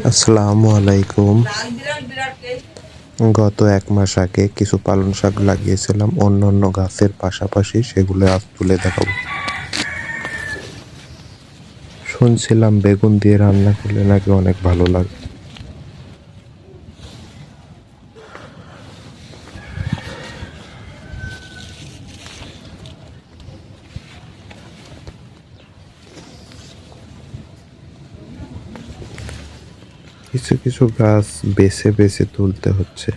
আসসালামু আলাইকুম। গত ১ মাস আগে কিছু পালং শাক লাগিয়েছিলাম, অন্যান্য গাছের পাশাপাশি সেগুলো আজ তুলে দেখাবো। শুনছিলাম বেগুন দিয়ে রান্না করলে নাকি অনেক ভালো লাগে। কিছু কিছু গাছ বেছে বেছে তুলতে হচ্ছে,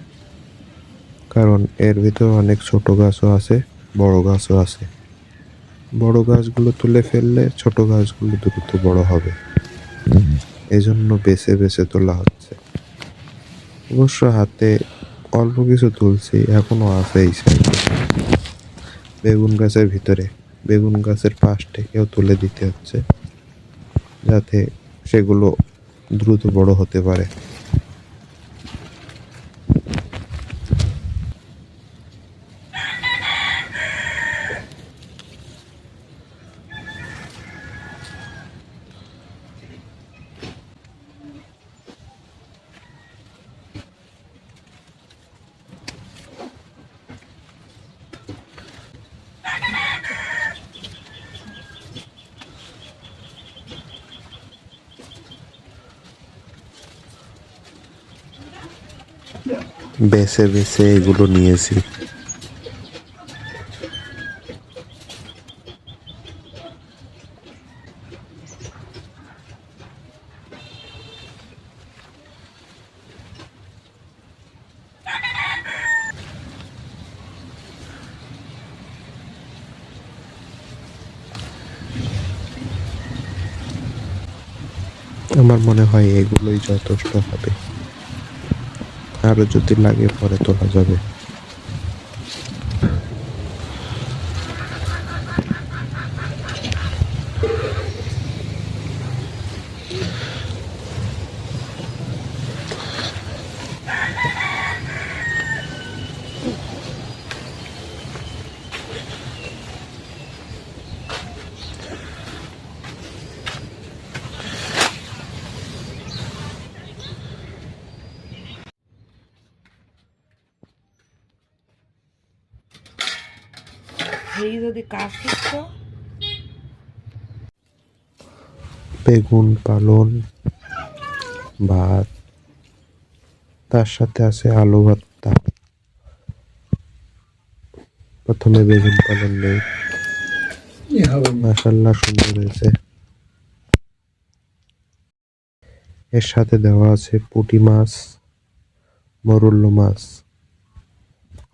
কারণ এর ভিতর অনেক ছোট গাছও আছে, বড় গাছও আছে। বড় গাছগুলো তুলে ফেললে ছোট গাছগুলো দ্রুত বড় হবে, এজন্য বেছে বেছে তোলা হচ্ছে। অবশ্য হাতে অল্প কিছু তুলছি, এখনো আছে এই সাইডে বেগুন গাছের ভিতরে। বেগুন গাছের পাশ থেকেও তুলে দিতে হচ্ছে, যাতে সেগুলো দ্রুত বড় হতে পারে। বেছে বেছে এগুলো নিয়েছি। আমার মনে হয় এগুলোই যথেষ্ট হবে, আরো যদি লাগে পরে তোলা যাবে। বেগুন পালন, ভাত, তার সাথে আছে আলু ভর্তা। প্রথমে বেগুন পালন নেই, মাশাআল্লাহ সুন্দর হয়েছে। এর সাথে দেওয়া আছে পুঁটি মাছ, মরুল্লো মাছ,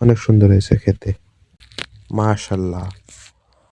অনেক সুন্দর হয়েছে খেতে, মাশাআল্লাহ।